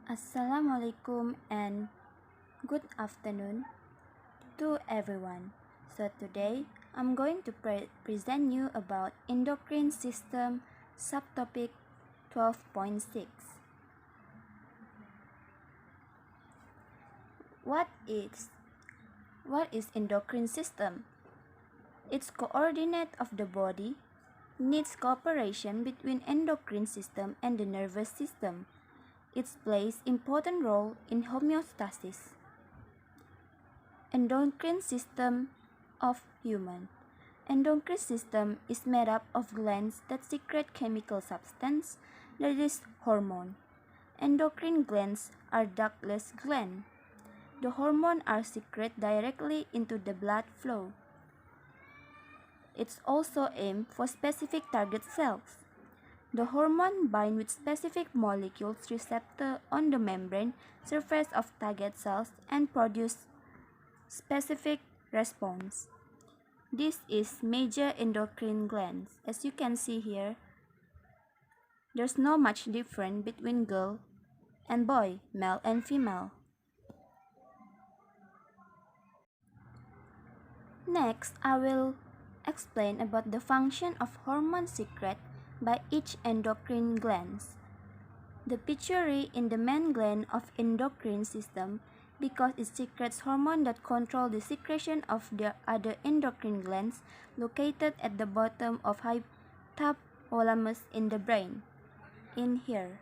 Assalamualaikum and good afternoon to everyone. So today I'm going to present you about endocrine system subtopic 12.6. What is endocrine system? Its coordinate of the body needs cooperation between endocrine system and the nervous system. It plays important role in homeostasis. Endocrine system of human. Endocrine system is made up of glands that secrete chemical substance, that is hormone. Endocrine glands are ductless glands. The hormone are secreted directly into the blood flow. It's also aimed for specific target cells. The hormone bind with specific molecules receptor on the membrane surface of target cells and produce specific response. This is major endocrine glands. As you can see here, there's no much difference between girl and boy, male and female. Next, I will explain about the function of hormone secreted by each endocrine glands. The pituitary in the main gland of endocrine system because it secretes hormone that control the secretion of the other endocrine glands located at the bottom of hypothalamus in the brain. In here.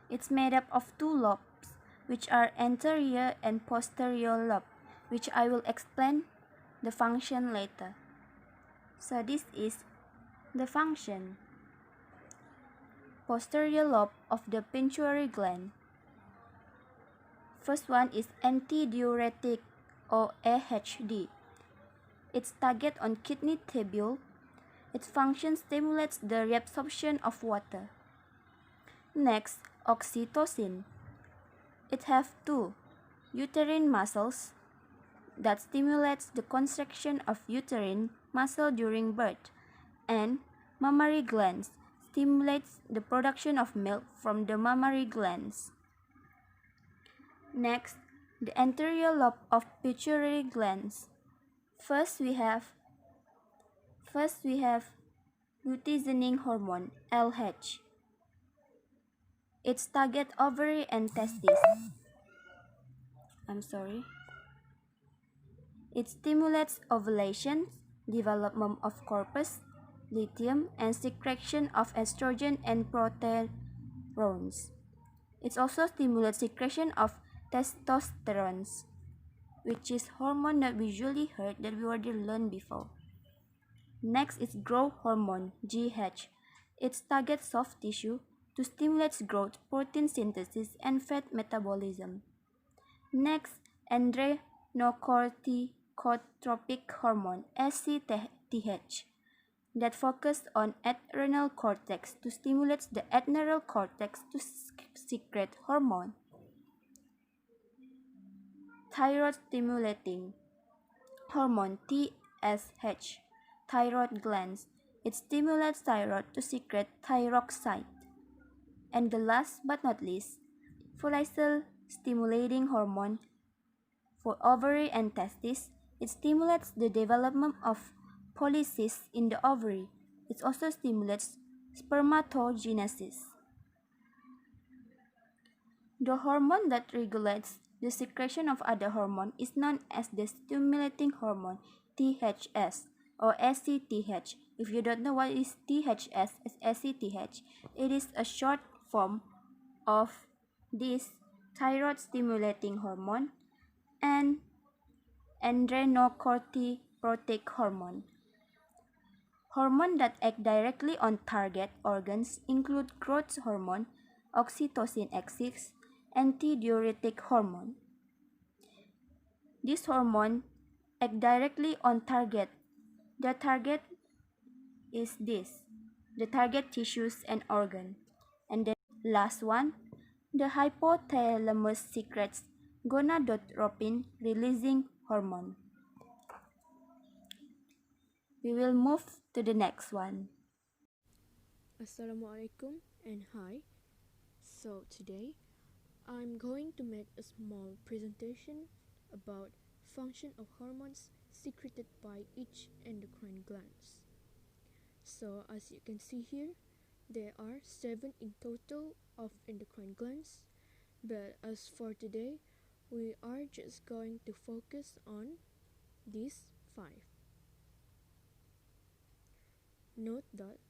It's made up of two lobes, which are anterior and posterior lobe, which I will explain the function later. So this is the function. Posterior lobe of the pituitary gland. First one is antidiuretic or AHD. Its target on kidney tubule. Its function stimulates the reabsorption of water. Next, oxytocin. It has two uterine muscles that stimulates the contraction of uterine muscle during birth, and mammary glands stimulates the production of milk from the mammary glands. Next, the anterior lobe of pituitary glands. First we have luteinizing hormone LH. Its target ovary and testes. It stimulates ovulation, development of corpus luteum, and secretion of estrogen and progesterones. It also stimulates secretion of testosterone, which is hormone that we usually heard that we already learned before. Next is growth hormone GH. It targets soft tissue to stimulate growth, protein synthesis, and fat metabolism. Next, adrenocorticotropic hormone ACTH that focus on adrenal cortex to stimulate the adrenal cortex to secrete hormone. Thyroid stimulating hormone TSH, thyroid glands. It stimulates thyroid to secrete thyroxine. And the last but not least, follicle stimulating hormone for ovary and testes. It stimulates the development of polycysts in the ovary. It also stimulates spermatogenesis. The hormone that regulates the secretion of other hormone is known as the stimulating hormone THS or ACTH. If you don't know what is THS as ACTH, it is a short form of this thyroid stimulating hormone and adrenocorticotropic hormone. Hormones that act directly on target organs include growth hormone, oxytocin X6, antidiuretic hormone. This hormone act directly on target. The target is the target tissues and organ. And then last one, the hypothalamus secretes gonadotropin releasing hormone. We will move to the next one. Assalamualaikum and hi. So today I'm going to make a small presentation about function of hormones secreted by each endocrine glands. So as you can see here, there are 7 in total of endocrine glands, but as for today, we are just going to focus on these 5. Note that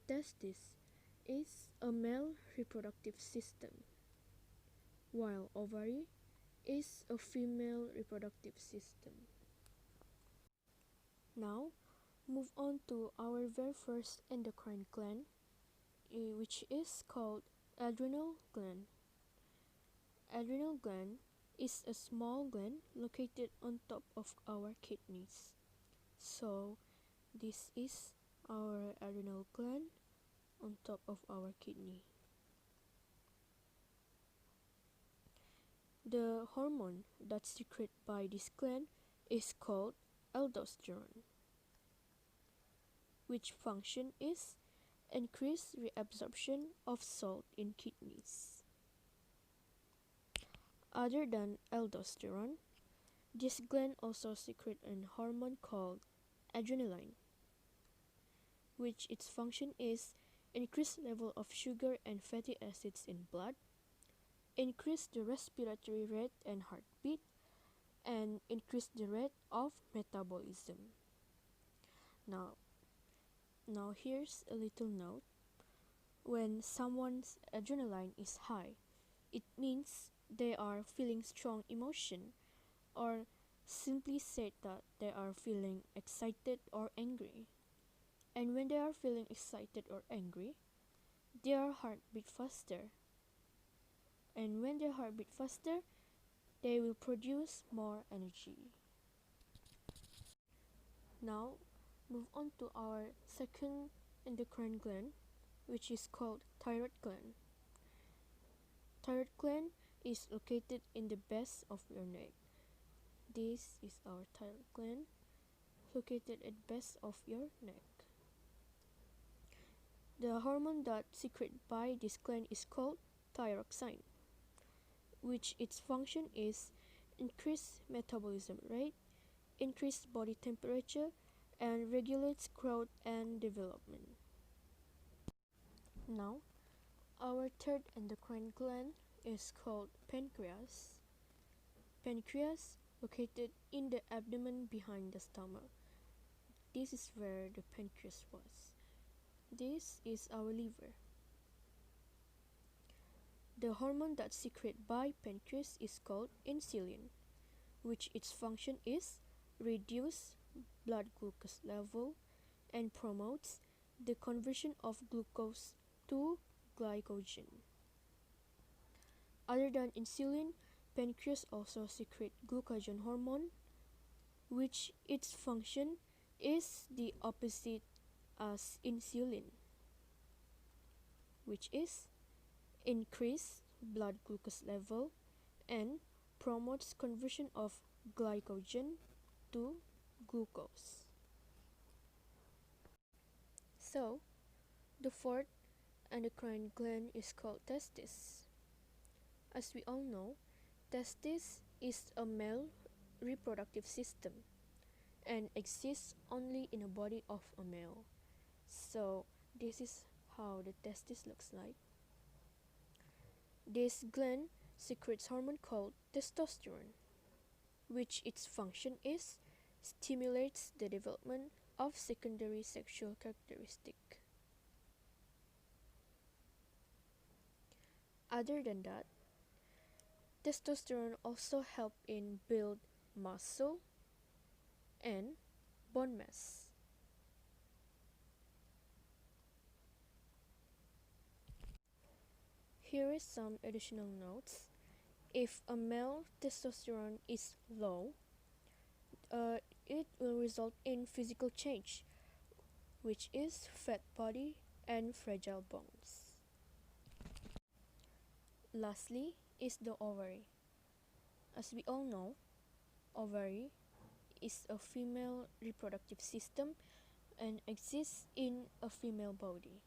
testis is a male reproductive system, while ovary is a female reproductive system. Now, move on to our very first endocrine gland, which is called adrenal gland. Adrenal gland is a small gland located on top of our kidneys. So, this is our adrenal gland on top of our kidney. The hormone that's secreted by this gland is called aldosterone, which function is increase reabsorption of salt in kidneys. Other than aldosterone, this gland also secretes a hormone called adrenaline, which its function is increase level of sugar and fatty acids in blood, increase the respiratory rate and heartbeat, and increase the rate of metabolism. Now here's a little note. When someone's adrenaline is high, it means they are feeling strong emotion, or simply said that they are feeling excited or angry. And when they are feeling excited or angry, their heart beat faster. And when their heart beat faster, they will produce more energy. Now, move on to our second endocrine gland, which is called thyroid gland. Thyroid gland is located in the base of your neck. This is our thyroid gland, located at the base of your neck. The hormone that secreted by this gland is called thyroxine, which its function is increase metabolism rate, increase body temperature, and regulates growth and development. Now, our third endocrine gland is called pancreas. Pancreas located in the abdomen behind the stomach. This is where the pancreas was. This is our liver. The hormone that's secreted by pancreas is called insulin, which its function is reduce blood glucose level and promotes the conversion of glucose to glycogen. Other than insulin, pancreas also secretes glucagon hormone, which its function is the opposite as insulin, which is increase blood glucose level and promotes conversion of glycogen to glucose. So, the fourth endocrine gland is called testis. As we all know, testis is a male reproductive system and exists only in the body of a male. So, this is how the testis looks like. This gland secretes hormone called testosterone, which its function is stimulates the development of secondary sexual characteristic. Other than that, testosterone also help in build muscle and bone mass. Here is some additional notes. If a male testosterone is low, it will result in physical change, which is fat body and fragile bones. Lastly is the ovary. As we all know, ovary is a female reproductive system and exists in a female body.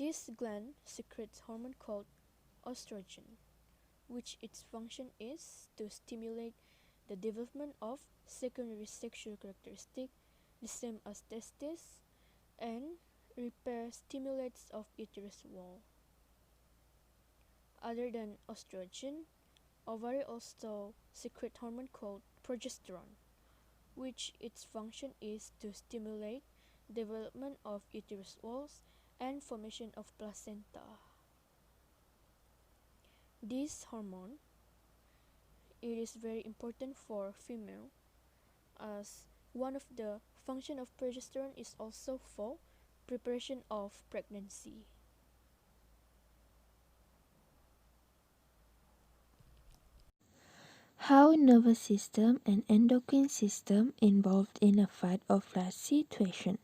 This gland secretes hormone called estrogen, which its function is to stimulate the development of secondary sexual characteristics, the same as testes, and repair stimulates of uterus wall. Other than estrogen, ovary also secrete hormone called progesterone, which its function is to stimulate development of uterus walls and formation of placenta. This hormone, it is very important for female, as one of the function of progesterone is also for preparation of pregnancy. How nervous system and endocrine system involved in a fight or flight situation.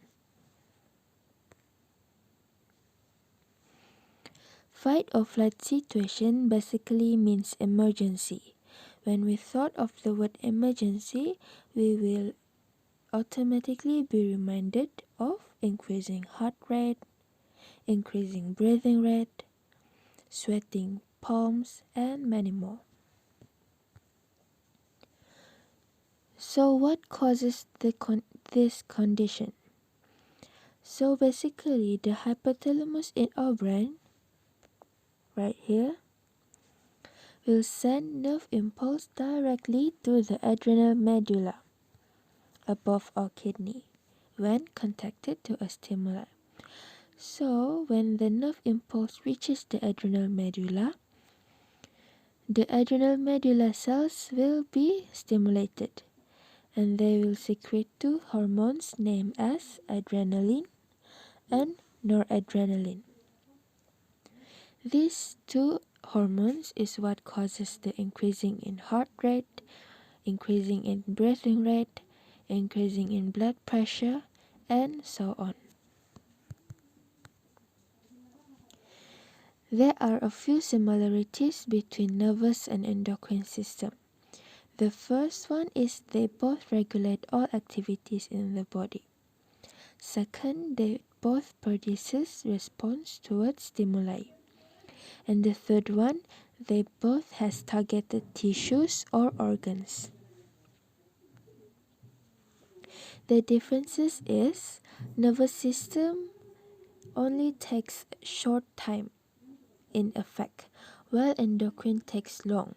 Fight or flight situation basically means emergency. When we thought of the word emergency, we will automatically be reminded of increasing heart rate, increasing breathing rate, sweating palms, and many more. So what causes this condition? So basically the hypothalamus in our brain, right here, will send nerve impulse directly to the adrenal medulla above our kidney when contacted to a stimuli. So when the nerve impulse reaches the adrenal medulla cells will be stimulated, and they will secrete two hormones named as adrenaline and noradrenaline. These two hormones is what causes the increasing in heart rate, increasing in breathing rate, increasing in blood pressure, and so on. There are a few similarities between nervous and endocrine system. The first one is they both regulate all activities in the body. Second, they both produces response towards stimuli. And the third one, they both has targeted tissues or organs. The differences is nervous system only takes short time in effect, while endocrine takes long.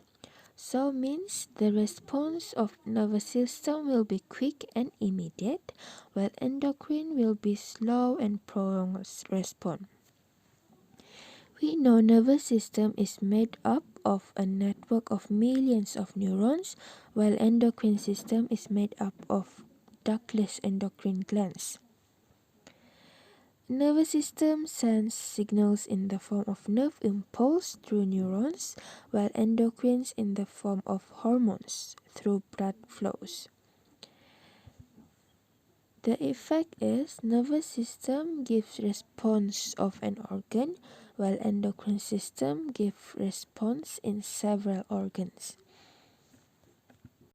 So means the response of nervous system will be quick and immediate, while endocrine will be slow and prolonged response. We know nervous system is made up of a network of millions of neurons, while endocrine system is made up of ductless endocrine glands. Nervous system sends signals in the form of nerve impulse through neurons, while endocrines in the form of hormones through blood flows. The effect is nervous system gives response of an organ, while endocrine system gives response in several organs.